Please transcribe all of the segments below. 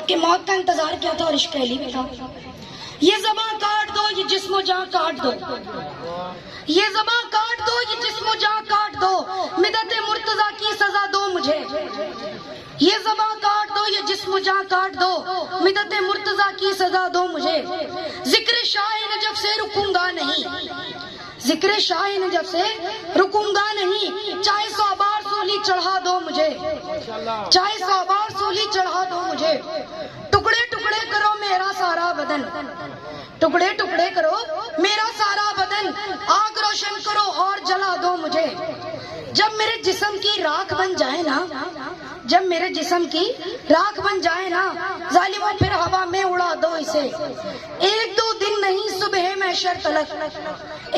کہ موت کا انتظار کیا تھا اور عشق علی میں تھا۔ یہ زباں کاٹ دو، یہ جسم و جاں کاٹ دو، یہ زباں کاٹ دو، یہ جسم و جاں کاٹ دو، مدت مرتضیٰ کی سزا دو مجھے۔ یہ زباں کاٹ دو، یہ جسم و جاں کاٹ دو، مدت مرتضیٰ کی سزا دو مجھے۔ ذکر شاہ نجف سے رکوں گا نہیں، ذکر شاہ نجف سے رکوں گا نہیں، چاہے 100 بار سولی چڑھا دو مجھے، چاہے 100 بار سولی چڑھا دو مجھے۔ ٹکڑے ٹکڑے کرو میرا سارا بدن، ٹکڑے ٹکڑے کرو میرا سارا بدن، آگ روشن کرو اور جلا دو مجھے۔ جب میرے جسم کی راکھ بن جائے نا، جب میرے جسم کی راکھ بن جائے نا، ظالموں پھر ہوا میں اڑا دو اسے۔ ایک دو دن نہیں صبح محشر تلک،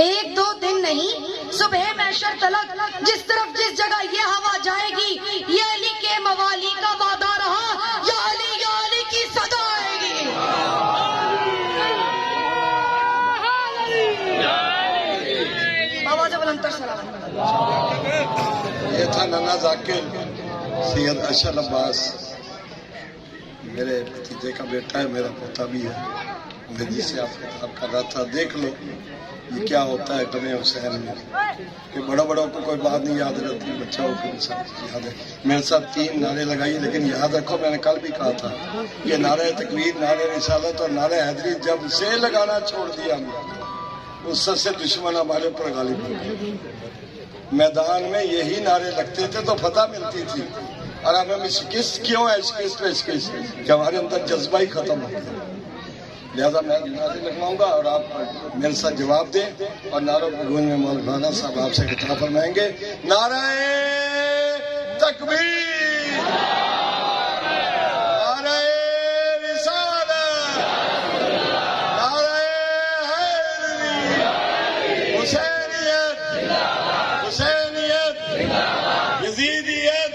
ایک دو دن نہیں صبح محشر تلک، جس طرف جس جگہ یہ ہوا جائے گی، یہ علی کے موالی کا وعدہ رہا، یا علی کی صدا آئے گی۔ آواز بلند تر سلام۔ یہ تھا نانا ذاکر سید اشرف عباس، میرے بھتیجے کا بیٹا ہے، میرا پوتا بھی ہے۔ میں جسے آپ خطاب کر رہا تھا، دیکھ لو یہ کیا ہوتا ہے غم حسین میں، کہ بڑوں بڑوں کو کوئی بات نہیں یاد رہتی، بچوں کو یاد ہے۔ میرے ساتھ 3 نعرے لگائیے، لیکن یاد رکھو میں نے کل بھی کہا تھا، یہ نعرہ تکبیر، نعرہ رسالت اور نعرہ حیدری جب سے لگانا چھوڑ دیا ہم نے، اس سے دشمن ہمارے اوپر غالب ہو گئے۔ میدان میں یہی نعرے لگتے تھے تو فتح ملتی تھی، اور اب ہم شکست کیوں ہے، شکست پہ شکست کہ ہمارے اندر جذبہ ہی ختم ہو گیا۔ لہذا میں نعرے لگواؤں گا اور آپ میرے ساتھ جواب دیں، اور نعروں پر گونج میں مولانا صاحب آپ سے خطاب فرمائیں گے۔ نعرہ تکبیر، نعرہ رسالت، نعرہ حیدری، حسینیت، حسینیت، یزیدیت،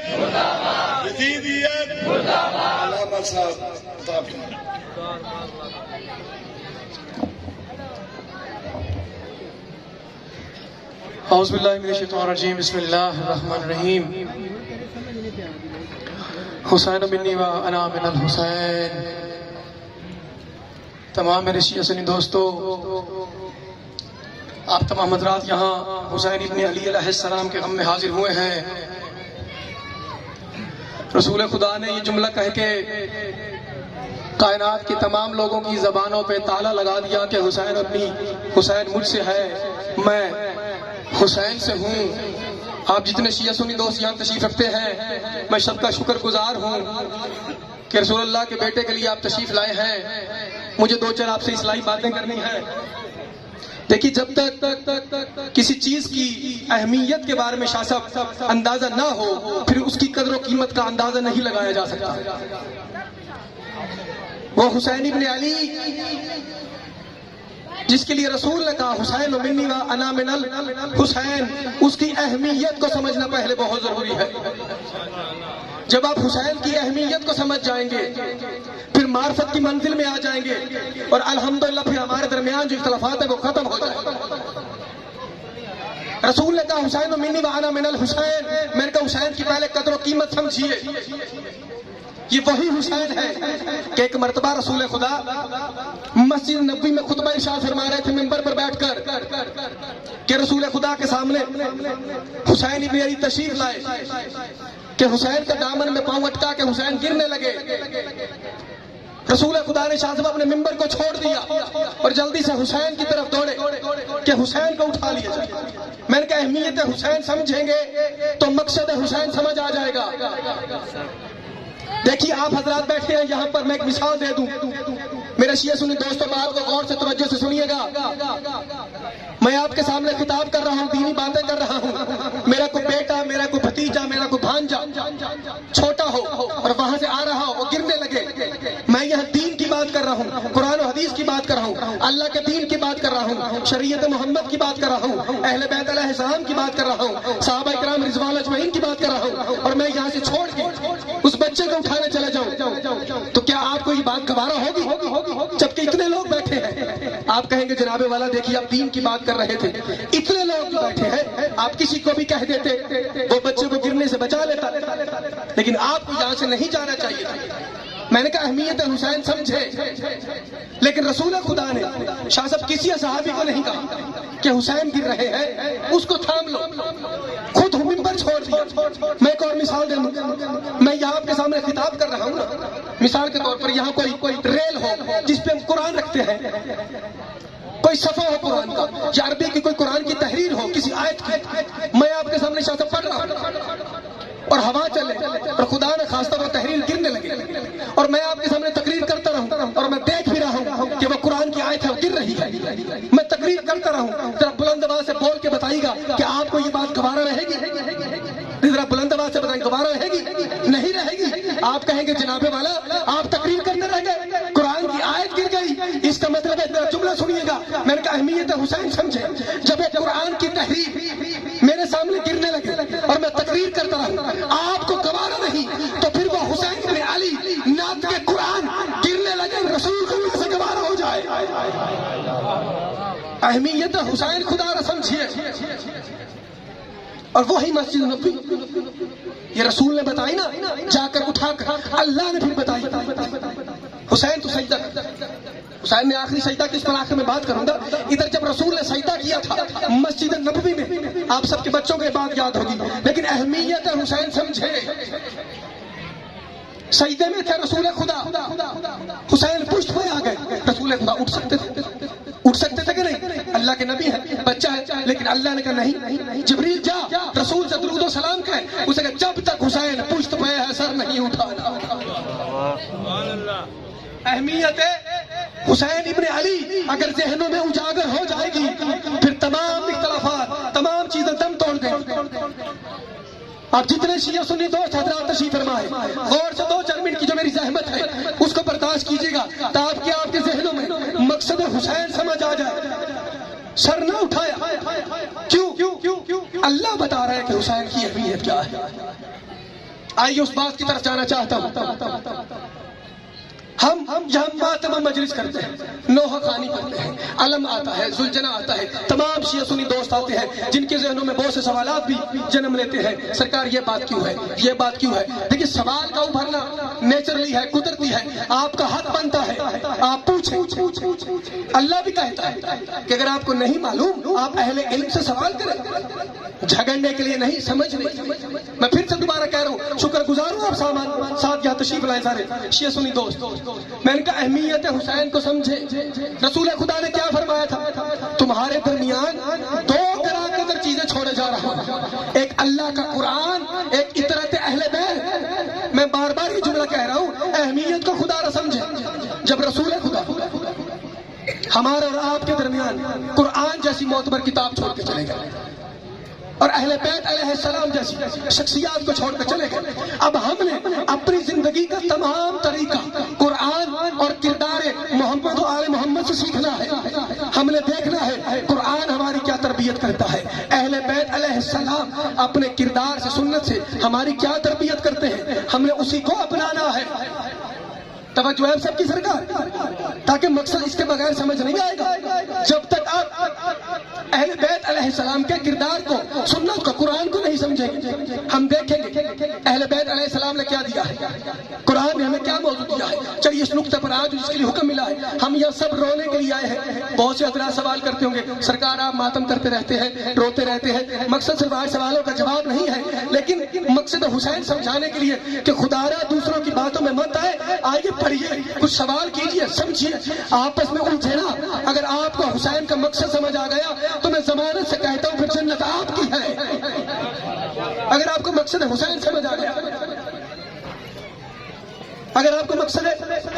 یزیدیت، علامہ صاحب خطاب فرمائیں۔ اعوذ باللہ من الشیطان الرجیم، بسم اللہ الرحمن الرحیم۔ حسین منی و انا من الحسین۔ تمام میرے شیعہ سنی دوستو، آپ تمام حضرات یہاں حسین ابن علی علیہ السلام کے غم میں حاضر ہوئے ہیں۔ رسول خدا نے یہ جملہ کہہ کے کائنات کے تمام لوگوں کی زبانوں پہ تالا لگا دیا کہ حسین اپنی، حسین مجھ سے ہے، میں حسین سے ہوں۔ آپ جتنے شیعہ سنی دوست یہاں تشریف رکھتے ہیں، میں سب کا شکر گزار ہوں کہ رسول اللہ کے بیٹے کے لیے آپ تشریف لائے ہیں۔ مجھے 2-4 آپ سے اصلاحی باتیں کرنی ہیں۔ دیکھیے، جب تک کسی چیز کی اہمیت کے بارے میں شاہ صاحب اندازہ نہ ہو، پھر اس کی قدر و قیمت کا اندازہ نہیں لگایا جا سکتا۔ وہ حسین ابن علی جس کے لیے رسول نے کہا حسین منی و انا من الحسین، اس کی اہمیت کو سمجھنا پہلے بہت ضروری ہے۔ جب آپ حسین کی اہمیت کو سمجھ جائیں گے، پھر معرفت کی منزل میں آ جائیں گے، اور الحمدللہ پھر ہمارے درمیان جو اختلافات ہیں وہ ختم ہو جائیں گے۔ رسول نے کہا حسین منی و انا من الحسین، میں نے کہا حسین کی پہلے قدر و قیمت سمجھیے۔ یہ وہی حسین ہے کہ ایک مرتبہ رسول خدا مسجد نبوی میں خطبہ ارشاد فرما رہے تھے منبر پر بیٹھ کر کہ رسول خدا کے سامنے حسین ابن علی تشریف لائے کہ حسین کا دامن میں پاؤں اٹکا کہ حسین گرنے لگے۔ رسول خدا نے شاہ صاحب اپنے منبر کو چھوڑ دیا اور جلدی سے حسین کی طرف دوڑے کہ حسین کو اٹھا لیا جائے۔ میں نے کہا اہمیت حسین سمجھیں گے تو مقصد حسین سمجھ آ جائے گا۔ دیکھیے، آپ حضرات بیٹھے ہیں یہاں پر، میں ایک مثال دے دوں۔ میرے شیعہ سنی دوستوں، بات کو غور سے توجہ سے سنیے گا۔ میں آپ کے سامنے خطاب کر رہا ہوں، دینی باتیں کر رہا ہوں۔ میرا کوئی بیٹا، میرا کوئی بھتیجا، میرا کوئی بھانجا چھوٹا ہو اور وہاں سے آ رہا ہو، وہ گرنے لگے، میں یہاں دین کی بات کر رہا ہوں، قرآن و حدیث کی بات کر رہا ہوں، اللہ کے دین کی بات کر رہا ہوں، شریعت محمد کی بات کر رہا ہوں، اہل بیت علیہ السلام کی بات کر رہا ہوں، صحابہ کرام رضوان اجمعین کی بات کر رہا ہوں، اور میں یہاں سے چھوڑ کے اس بچے کو اٹھانے چلا جاؤں تو کیا آپ کو یہ بات گوارا ہوگی؟ جبکہ اتنے لوگ بیٹھے ہیں، آپ کہیں گے جناب والا دیکھیے آپ دین کی بات کر رہے تھے، اتنے لوگ جو بیٹھے ہیں آپ کسی کو بھی کہہ دیتے وہ بچے کو گرنے سے بچا لیتا، لیکن آپ کو یہاں سے نہیں جانا چاہیے تھا۔ میں نے کہا اہمیت حسین سمجھے، لیکن رسول خدا نے شاہ صاحب کسی صحابی کو نہیں کہا کہ حسین گر رہے ہیں اس کو تھام لو، خود منبر چھوڑ دیا۔ میں ایک اور مثال دے دوں، میں یہاں آپ کے سامنے خطاب کر رہا ہوں نا، مثال کے طور پر یہاں کوئی ریل ہو جس پہ ہم قرآن رکھتے ہیں، کوئی صفحہ ہو قرآن کا یا عربی کی کوئی قرآن کی تحریر ہو کسی آیت کی، میں آپ کے سامنے شاہ صاحب پڑھ رہا ہوں اور ہوا چلے اور خدا نے خواستہ وہ تحریر گرنے لگے اور میں آپ کے سامنے تقریر کرتا رہوں اور میں دیکھ بھی رہا ہوں کہ وہ قرآن کی آیت ہے وہ گر رہی ہے، میں تقریر کرتا رہوں، ذرا بلند آواز سے بول کے بتائیے گا کہ آپ کو یہ بات گوارا رہے گی؟ ذرا بلند آواز سے بتائیں گوارا رہے گی؟ نہیں رہے گی۔ آپ کہیں گے جناب والا آپ تقریر کرنے رہ گئے، قرآن کی آیت گر گئی، اس کا مطلب ہے میرا جملہ سنیے گا، میں نے کہا اہمیت حسین سمجھے، جب ایک قرآن کی تحریر میرے سامنے گرنے لگے اور میں تقریر کرتا رہا آپ کو گوارا نہیں، تو پھر وہ حسین بن علی نعت کے قرآن گرنے لگے رسول اللہ سے گوارا ہو جائے۔ اہمیت حسین خدا را سمجھیے، اور وہی مسجد نبوی یہ رسول نے بتائی نا، جا کر اٹھا کر اللہ نے پھر بتائی حسین تو سجدہ کر۔ حسین میں آخری سجدہ کس پر آخر میں بات کروں گا، ادھر جب رسول نے سجدہ کیا تھا مسجد نبوی میں، آپ سب کے بچوں کو یہ بات یاد ہوگی، لیکن اہمیت حسین سمجھے، سجدے میں تھے رسول خدا، حسین پشت پہ آ گئے، رسول خدا اٹھ سکتے تھے کہ نہیں؟ اللہ کے نبی ہے، بچہ ہے، لیکن اللہ نے کہا نہیں، جبریل جا رسول سے درود و سلام کہے، اسے کہا جب تک حسین پشت پہ ہے سر نہیں اٹھانا۔ اہمیت حسین ابن علی اگر ذہنوں میں اجاگر ہو جائے گی پھر تمام اختلافات تمام چیزیں دم توڑ گئی۔ آپ جتنے شیعہ سنی دوست حضرات تشریف فرمائے، غور سے 2-4 منٹ کی جو میری زحمت ہے اس کو برداشت کیجیے گا تاکہ آپ کے ذہنوں میں مقصد حسین سمجھ آ جائے۔ سر نہ اٹھایا، کیوں؟ اللہ بتا رہا ہے کہ حسین کی اہمیت کیا ہے۔ آئیے اس بات کی طرف جانا چاہتا ہوں۔ ہم جہاں ماتم مجلس کرتے ہیں، نوحہ خوانی کرتے ہیں، علم آتا ہے، زلجنا آتا ہے، تمام شیعہ سنی دوست آتے ہیں جن کے ذہنوں میں بہت سے سوالات بھی جنم لیتے ہیں، سرکار یہ بات کیوں ہے، یہ بات کیوں ہے؟ دیکھیے سوال کا ابھرنا نیچرلی ہے، قدرتی ہے، آپ کا حق بنتا ہے آپ پوچھیں۔ اللہ بھی کہتا ہے کہ اگر آپ کو نہیں معلوم آپ اہل علم سے سوال کریں، جھگڑنے کے لیے نہیں، سمجھنے۔ میں پھر سے دوبارہ کہہ رہا ہوں، شکر گزار ہوں آپ ساتھ یہاں تشریف لائے سارے شیعہ سنی دوست۔ میں نے کہا اہمیت حسین کو سمجھے، رسول خدا نے کیا فرمایا تھا، تمہارے درمیان 2 طرح کے در چیزیں چھوڑے جا رہا ہوں، ایک اللہ کا قرآن، ایک اطرت اہل بیت۔ میں بار بار یہ جملہ کہہ رہا ہوں، اہمیت کو خدا نہ سمجھے، جب رسول خدا ہمارے اور آپ کے درمیان قرآن جیسی معتبر کتاب چھوڑ کے چلے گئے اور اہل بیت علیہ السلام جیسی شخصیات کو چھوڑ کر چلے گئے، اب ہم نے اپنی زندگی کا تمام طریقہ قرآن اور کردار محمد و آل محمد سے سیکھنا ہے۔ ہم نے دیکھنا ہے قرآن ہماری کیا تربیت کرتا ہے، اہل بیت علیہ السلام اپنے کردار سے سنت سے ہماری کیا تربیت کرتے ہیں، ہم نے اسی کو اپنانا ہے۔ توجہ ہے سب کی سرکار، تاکہ مقصد اس کے بغیر سمجھ نہیں آئے گا جب تک آپ اہل بیت علیہ السلام کے کردار کو، سنت کو، قرآن کو نہیں سمجھیں گے۔ ہم دیکھیں گے اہل بیت علیہ السلام نے کیا دیا ہے، قرآن نے ہمیں کیا موضوع دیا ہے۔ چلیے اس نقطے پر آج جس کے لیے حکم ملا ہے، ہم یہاں سب رونے کے لیے آئے ہیں۔ بہت سے حضرات سوال کرتے ہوں گے، سرکار آپ ماتم کرتے رہتے ہیں، روتے رہتے ہیں، مقصد صرف آج سوالوں کا جواب نہیں ہے، لیکن مقصد حسین سمجھانے کے لیے کہ خدا را دوسروں کی باتوں میں مت آئے، آئیے پڑھیے، کچھ سوال کیجئے، سمجھیے، آپس میں الجھے نا۔ اگر آپ کو حسین کا مقصد سمجھ آ گیا تو میں ضمانت سے کہتا ہوں پھر جنت آپ کی ہے۔ اگر آپ کو مقصد حسین سمجھ آ گیا، اگر آپ کو مقصد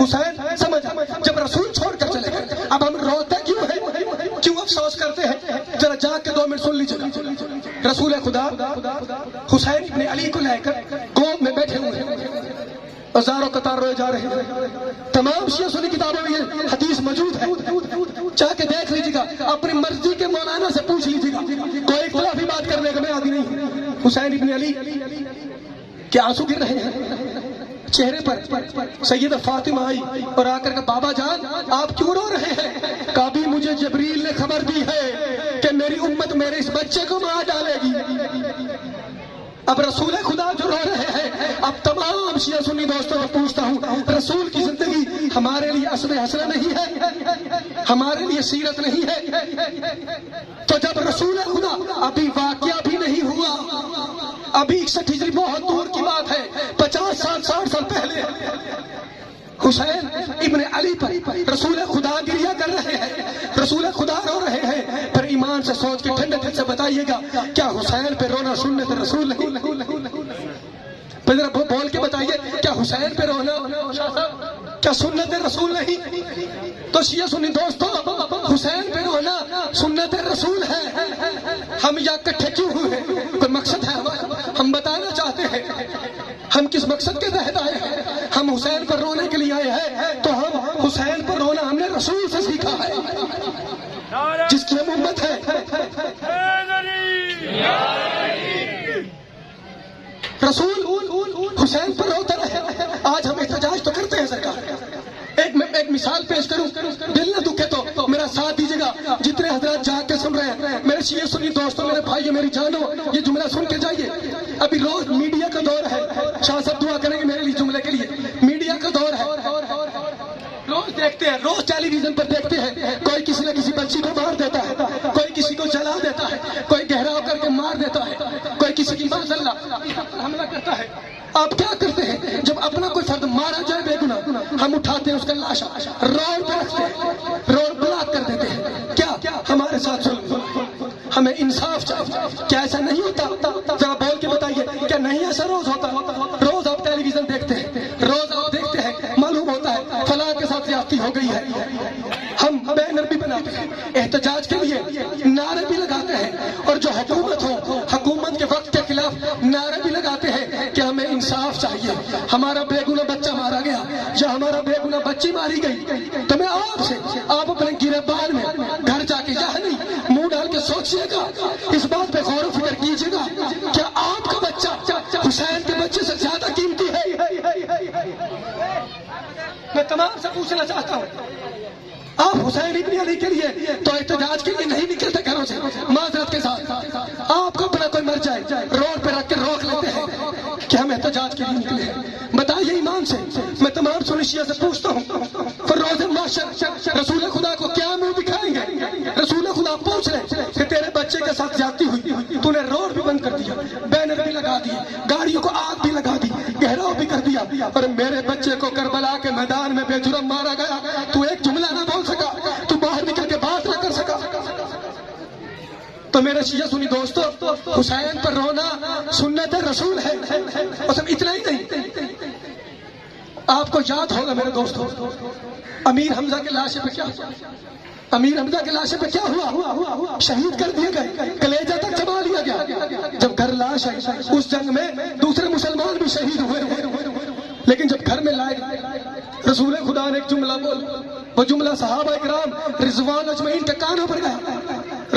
حسین سمجھ آ گیا، جب رسول چھوڑ کر چلے گئے اب ہم روتے کیوں ہیں، کیوں افسوس کرتے ہیں؟ ذرا جا کے 2 منٹ سن لیجیے۔ رسول خدا حسین ابن علی کو لے کر گود میں بیٹھے ہوئے ہیں، ہزاروں قطار روئے جا رہے ہیں۔ تمام شیعہ سنی کتابوں میں یہ حدیث موجود ہے، چاہ کے دیکھ لیجیے گا، اپنی مرضی کے مولانا سے پوچھ لیجیے گا، کوئی اختلافی بات کرنے کا میں عادی نہیں۔ حسین ابن علی کے آنسو گر رہے ہیں چہرے پر۔ سیدہ فاطمہ آئی اور آ کر کہ بابا جان آپ کیوں رو رہے ہیں؟ کہا بھی مجھے جبریل نے خبر دی ہے کہ میری امت میرے اس بچے کو مار ڈالے گی۔ اب رسول خدا جو رو رہے ہیں، اب تمام شیعہ سنی دوستوں کو پوچھتا ہوں، رسول کی زندگی ہمارے لیے اسوہ حسنہ نہیں ہے؟ ہمارے لیے سیرت نہیں ہے؟ تو جب رسول خدا ابھی واقعہ بھی نہیں ہوا، ابھی 61 ہجری بہت دور کی بات ہے، 50 سال 60 سال پہلے حسین ابن علی پر رسول خدا گریہ کر رہے ہیں، رسول خدا رو رہے ہیں، پر ایمان سے سوچ کے ٹھنڈے دل سے بتائیے گا کیا حسین پہ رونا سنت رسول نہیں؟ ذرا بول کے بتائیے، کیا حسین پہ رونا کیا سنت رسول نہیں؟ تو شیعہ سنی دوستو، حسین پہ رونا سنت رسول ہے۔ ہم یا کٹھے کیوں ہوئے؟ کوئی مقصد ہے ہمارا؟ ہم بتانا چاہتے ہیں ہم کس مقصد کے تحت آئے ہیں۔ ہم حسین پر رونے کے لیے آئے ہیں، تو ہم حسین پر رونا ہم نے رسول سے سیکھا ہے، جس کی ہم امت ہے۔ رسول حسین پر روتا رہے۔ آج ہم احتجاج تو کرتے ہیں سرکار، ایک مثال پیش کروں، دل نہ دکھے تو میرا ساتھ دیجیے گا، جتنے حضرات جا کے سن رہے ہیں، میرے شیعہ سنی دوستوں، میرے بھائیو، میری جانو، یہ جملہ سن کے جائیے۔ ابھی روز میڈیا کا دور ہے، شاہ صاحب دعا کریں گے میرے لیے جملے کے لیے، میڈیا کا دور ہے، روز دیکھتے ہیں، روز ٹیلی ویژن پر دیکھتے ہیں، کوئی کسی نہ کسی بچی کو مار دیتا ہے، کوئی کسی کو جلا دیتا ہے، کوئی گہراؤ کر کے مار دیتا ہے، کوئی کسی کی معاذ اللہ حملہ کرتا ہے۔ آپ کیا کرتے ہیں جب اپنا کوئی فرد مارا جائے بے گناہ؟ ہم اٹھاتے ہیں اس کا لاشا، روڈ پہ رکھتے ہیں، روڈ بلاک کر دیتے ہیں۔ کیا ہمارے ساتھ ظلم؟ ہمیں انصاف چاہیے، کیا ایسا نہیں ہوتا؟ ذرا بول کے بتائیے، کیا نہیں ایسا روز ہوتا؟ روز آپ ٹیلی ویژن دیکھتے ہیں، روز آپ دیکھتے ہیں، معلوم ہوتا ہے فلاں کے ساتھ زیادتی ہو گئی ہے۔ ہم بینر بھی بناتے ہیں، احتجاج کے لیے نعرے بھی لگاتے ہیں، اور جو حکومت ہو، حکومت کے وقت کے خلاف نعرے بھی لگاتے ہیں کہ ہمیں انصاف چاہیے، ہمارا بے گناہ بچہ مارا گیا یا ہمارا بے گناہ بچی ماری گئی۔ تو میں آپ اپنے گریبان میں گھر جا کے یا نہیں منہ ڈال کے سوچیے گا، اس بات پہ غور و فکر کیجیے گا، کیا آپ کا بچہ حسین کے بچے سے زیادہ قیمتی ہے؟ میں تمام سے پوچھنا چاہتا ہوں، آپ حسین ابن علی کے لیے تو احتجاج کے لیے نہیں نکلتے گھروں سے، معذرت کے ساتھ آپ کو اپنا کوئی مر جائے روڈ پہ رکھ کے روک لیتے ہیں کہ ہم احتجاج کے لیے نکلے ہیں۔ بتائیے ایمان سے، میں تمام سنی شیعہ سے پوچھتا ہوں، پھر روز محشر رسول خدا کو کیا منہ دکھائیں گے؟ رسول خدا پوچھ رہے کہ تیرے بچے کے ساتھ زیادتی ہوئی، تو نے روڈ بھی بند کر دیا، بینر بھی لگا دیے، گاڑیوں کو آگ بھی لگا دی، گہراؤ بھی کر دیا، اور میرے بچے کو کربلا کے میدان میں بے جرم مارا گیا، تو ایک جملہ نہ بول سکا، تو باہر نکل کے بات نہ کر سکا۔ تو میرے شیعہ سنی دوستو، حسین پر رونا سنت رسول ہے، اور سب اتنا ہی نہیں، آپ کو یاد ہوگا میرے دوستو، امیر حمزہ کے لاشے پہ کیا ہوا؟ امیر حمزہ کے لاشے پہ کیا ہوا؟ شہید کر دیے گئے، کلیجہ تک چبا لیا گیا۔ جب گھر لاش آئی، اس جنگ میں دوسرے مسلمان بھی شہید ہوئے، لیکن جب گھر میں لائے، رسول خدا نے ایک جملہ بولا، وہ جملہ صحابہ اکرام رضوان اجمعین کے کانوں پر گیا۔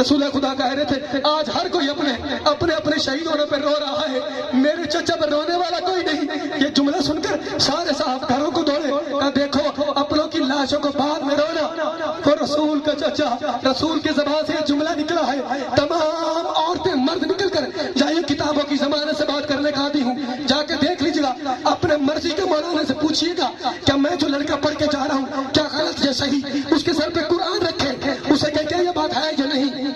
رسول خدا کہہ رہے تھے آج ہر کوئی اپنے شہید ہونے پر رو رہا ہے، میرے چچا پر رونے والا کوئی نہیں۔ یہ جملہ سن کر سارے صاحب گھروں کو دوڑے، کہا دیکھو اپنوں کی لاشوں کو بعد میں رونا، وہ رسول کا چچا، رسول کی زبان سے یہ جملہ نکلا ہے۔ تمام عورتیں مرد نکل کر جائیے، کتابوں کی زمانے سے بات کرنے کا عادی ہوں، جا کے دیکھ لیجیے گا، اپنے مرضی کے مولانا سے پوچھیے گا کیا میں جو لڑکا پڑھ کے جا رہا ہوں کیا غلط یا صحیح، اس کے سر پہ قرآن رکھے، اسے کہتے ہیں یہ بات ہے یا نہیں۔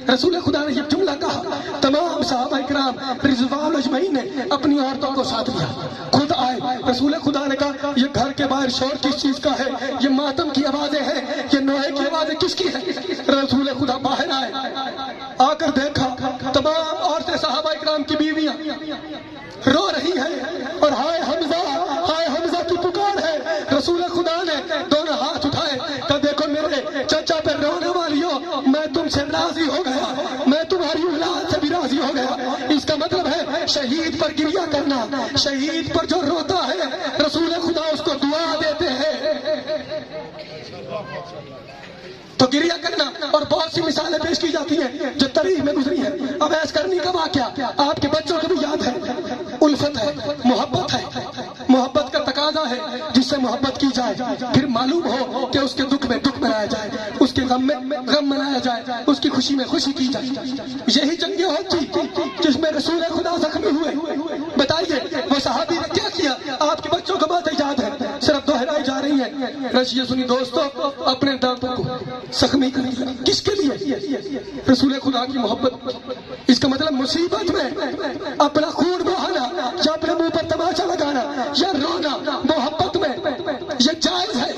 رسول خدا نے یہ جملہ کہا، تمام صحابہ اکرام رضوان اجمعین نے اپنی عورتوں کو ساتھ لیا، خود آئے۔ رسول خدا نے کہا یہ گھر کے باہر شور کس چیز کا ہے؟ یہ ماتم کی آوازیں ہیں، یہ نوحے کی آوازیں کس کی ہیں؟ رسول خدا باہر آئے، آ کر دیکھا تمام عورتیں صحابہ اکرام کی بیویاں رو رہی ہیں، اور ہائے حمزہ کی پکار ہے۔ رسول خدا نے دونوں ہاتھ اٹھائے، کہ دیکھو میرے چچا پہ رونے والیوں، میں تم سے راضی ہو گیا، میں تمہاری اولاد سے بھی راضی ہو گیا۔ اس کا مطلب ہے شہید پر گریہ کرنا، شہید پر جو روتا ہے رسول خدا اس کو دعا دیتے ہیں۔ تو گریہ کرنا، اور بہت سی مثالیں پیش کی جاتی ہیں جو تاریخ میں گزری ہیں۔ اویس کرنی کا واقعہ آپ کے بچوں کو بھی یاد ہے، الفت ہے، محبت ہے، محبت کا تقاضا ہے جس سے محبت کی جائے، پھر معلوم ہو کہ اس کے دکھ میں دکھ منایا جائے، اس کے غم میں غم منایا جائے، اس کی خوشی میں خوشی کی جائے۔ یہی جنگ احد تھی جس میں رسول خدا زخمی ہوئے۔ بتائیے وہ صحابی نے کیا کیا؟ آپ کے بچوں کو باتیں یاد ہے، صرف دہرائی جا رہی ہیں۔ رشیے سنی دوستو، اپنے دانتوں کو زخمی کر دیا، کس کے لیے؟ رسول خدا کی محبت۔ اس کا مطلب مصیبت میں اپنا خون بہانا یا اپنے منہ پر تماچا لگانا یا رونا محبت میں یہ جائز ہے۔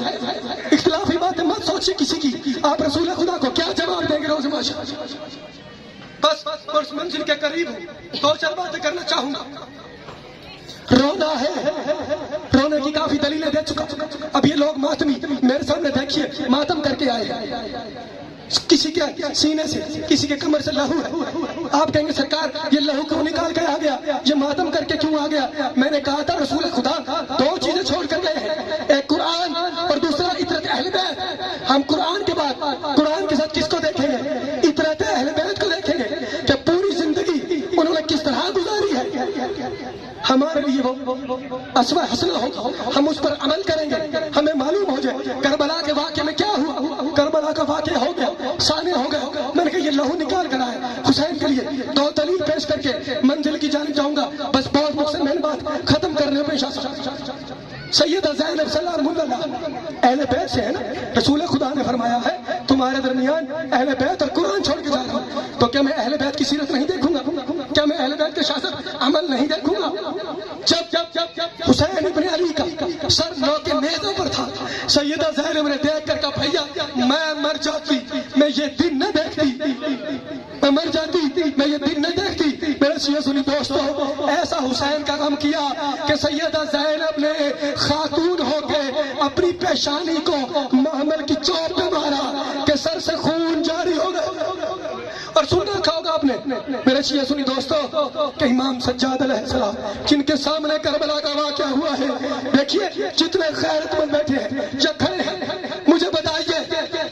اختلافی باتیں مت سوچیے کسی کی۔ آپ رسول خدا کو کیا جواب دیں گے روز معاشر؟ بس اس منزل کے قریب ہوں، دو چار باتیں کرنا چاہوں گا۔ رونا ہے، رونے کی کافی دلیلیں دے چکا۔ اب یہ لوگ ماتمی میرے سامنے دیکھیے ماتم کر کے آئے، کسی کے سینے سے کسی کے کمر سے لہو ہے۔ آپ کہیں گے سرکار یہ لہو کیوں نکال کے آ گیا، یہ ماتم کر کے کیوں آ گیا؟ میں نے کہا تھا رسول خدا دو چیزیں چھوڑ کر گئے ہیں، ایک قرآن اور دوسرا اطرت اہل بیت۔ ہم قرآن کے بعد قرآن کے ساتھ کس کو دیکھیں گے؟ اطرت اہل بیت کو دیکھیں گے کہ پوری زندگی انہوں نے کس طرح گزاری ہے۔ ہمارے لیے وہ اسوہ حسنہ ہوگا، ہم اس پر عمل کریں گے۔ ہمیں معلوم ہو جائے کربلا کے واقعے میں کیا ہوا، کربلا کا واقعہ ہو گیا، سامنے ہو گیا۔ میں نے کہا یہ لہو نکال کر آئے حسین کے لیے۔ دو دلیل پیش کر کے منزل کی جانب جاؤں گا، بس بہت مختصر میں بات ختم کرنے پیش آ سکتا۔ سیدہ زینب سلام اللہ اہل بیت سے ہے نا، رسول خدا نے فرمایا ہے تمہارے درمیان اہل بیت اور قرآن چھوڑ کے جا رہا ہوں، تو کیا میں اہل بیت کی سیرت نہیں دیکھوں گا؟ کیا میں اہل بیت کے شاست عمل نہیں دیکھوں گا؟ جب حسین ابن علی کا سر نو کے نیزوں پر تھا، سیدہ زینب نے دیکھ کر کہا بھیا میں مر جاتی، میں یہ دن نہ دیکھتی، میں مر جاتی، میں یہ دن نہ دیکھتی۔ میرے شیعہ سنی دوستو، ایسا حسین کا غم کیا کہ سیدہ زینب نے خاتون ہو کے اپنی پیشانی کو محمل کی چوب پہ مارا کہ سر سے خون جاری ہو گیا۔ اور سننا رکھا ہوگا آپ نے میرے شیعہ سنی دوستو کہ امام سجاد علیہ السلام جن کے سامنے کربلا کا واقعہ ہوا ہے، دیکھیے جتنے غیرت مند بیٹھے ہیں یا کھڑے ہیں، مجھے بتائیے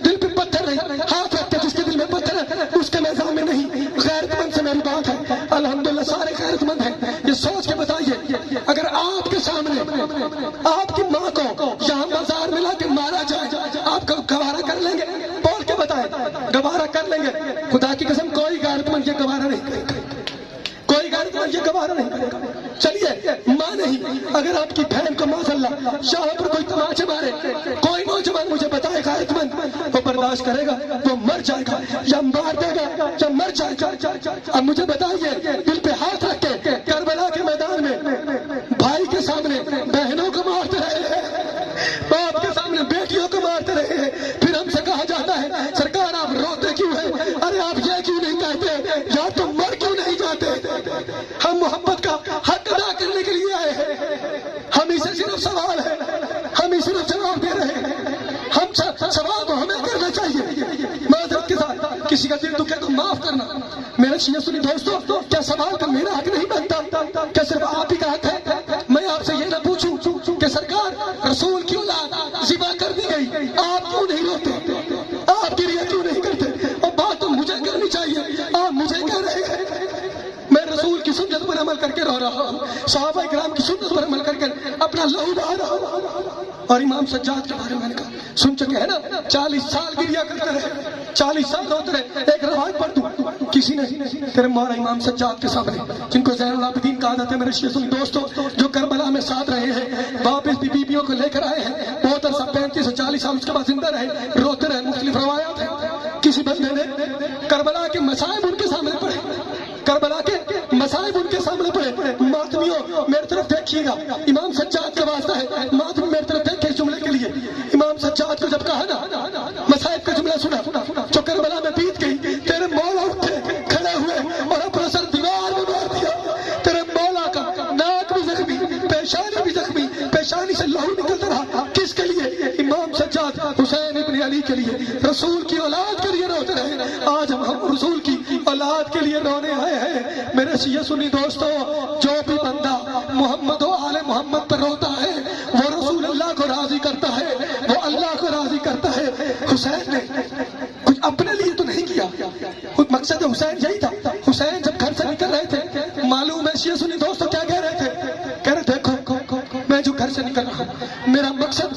دل پہ پتھر نہیں، ہاتھ رکھ کے جس کے دل میں پتھر ہے اس کے میزان میں نہیں، غیرت مند سے میری بات ہے۔ الحمدللہ سارے غیرت مند ہیں، یہ سوچ کے بتائیے اگر آپ کے سامنے آپ کی ماں کو یہاں بازار میں لا کے مارا جائے، آپ گوارا کر لیں گے؟ بول کے بتائیں، گوارا کر لیں گے؟ خدا کی قسم کوئی غیرت مند یہ گوارا نہیں کرے گا، کوئی غیرت مند یہ گوارا نہیں کرے گا۔ چلیے ماں نہیں، اگر آپ کی بہن کو معاذاللہ شاہ پر کوئی تماچے مارے، کوئی نوجوان مجھے بتائے غیرت مند وہ برداشت کرے گا؟ وہ مر جائے گا یا مار دے گا یا مر جائے گا؟ اب مجھے بتائیے دل پہ ہاتھ رکھ کے کربلا کے میدان میں بھائی کے سامنے بہنوں کو مارتے رہے ہیں، باپ کے سامنے بیٹیوں کو مارتے رہے ہیں، پھر ہم سے کہا جاتا ہے سرکار آپ روتے کیوں ہیں؟ ارے آپ یہ کیوں نہیں کہتے یا تم مر کیوں نہیں جاتے؟ ہم محبت کا حق ادا کرنے کے لیے آئے ہیں، ہم اسے صرف سوال ہے، ہم ہی صرف جواب دے رہے ہیں، ہم سوال تو ہمیں کرنا چاہیے معذرت کے ساتھ، کسی کا دل دکھے تو معاف کرنا۔ میرے شیعہ سنی دوستو، کیا سوال کا میرا حق نہیں بنتا؟ کیا صرف آپ ہی کا حق ہے؟ میں آپ سے یہ نہ پوچھوں کہ سرکار رسول کی اولاد ذبح کر دی گئی، آپ کیوں نہیں روتے؟ آپ گریہ کیوں نہیں کرتے؟ اور بات تو مجھے کرنی چاہیے، آپ مجھے کہہ رہے ہیں۔ میں رسول کی سنت پر عمل کر کے رو رہا ہوں، صحابہ کرام کی سنت پر عمل کر کے اپنا لہو بہا رہا ہوں۔ اور امام سجاد کے بارے میں نے کہا سن چکے ہیں نا، 40 سال گریہ کرتے رہے، 40 سال روتے رہے۔ ایک روایت پڑھ دوں، کسی نے تیرے مولا امام سجاد کے سامنے جن کو زین العابدین کہا جاتا ہے، میرے شیعہ سنی دوستو جو کربلا میں ساتھ رہے ہیں، واپس بھی بیویوں کو لے کر آئے ہیں، بہت عرصہ 35 سے 40 سال اس کے بعد زندہ رہے، روتے رہے، مختلف روایات ہیں۔ کسی بندے نے کربلا کے مسائب ان کے سامنے پڑھے، کربلا کے مسائب ان کے سامنے پڑے۔ ماتمیوں میری طرف دیکھیے گا، امام سجاد کا واسطہ ہے، ماتمی میری طرف دیکھے اس جملے کے لیے۔ امام سجاد کو جب کہا نا مسائب کا جملہ سنا جو کربلا میں بیت گئی، تیرے مولا اٹھے کھڑے ہوئے اور اپنا سر دیوار میں مار دیا، تیرے مولا کا ناک بھی زخمی، پیشانی بھی زخمی، پیشانی سے لہو نکلتا رہا۔ کس کے لیے؟ امام سجاد حسین ابن علی کے لیے، رسول کی اولاد کے لیے روتے رہے۔ آج ہم رسول کی اولاد کے لیے رونے آئے ہیں۔ میرے شیعہ سنی دوستو، جو بھی بندہ محمد و آل محمد پر روتا ہے وہ رسول اللہ کو راضی کرتا ہے، وہ اللہ کو راضی کرتا ہے۔ حسین نے کچھ اپنے لیے تو نہیں کیا، خود مقصد حسین یہی تھا۔ حسین جب گھر سے نکل رہے تھے، معلوم ہے شیعہ سنی دوستو کیا کہہ رہے تھے؟ کہہ رہے دیکھو میں جو گھر سے نکل رہا ہوں، میرا مقصد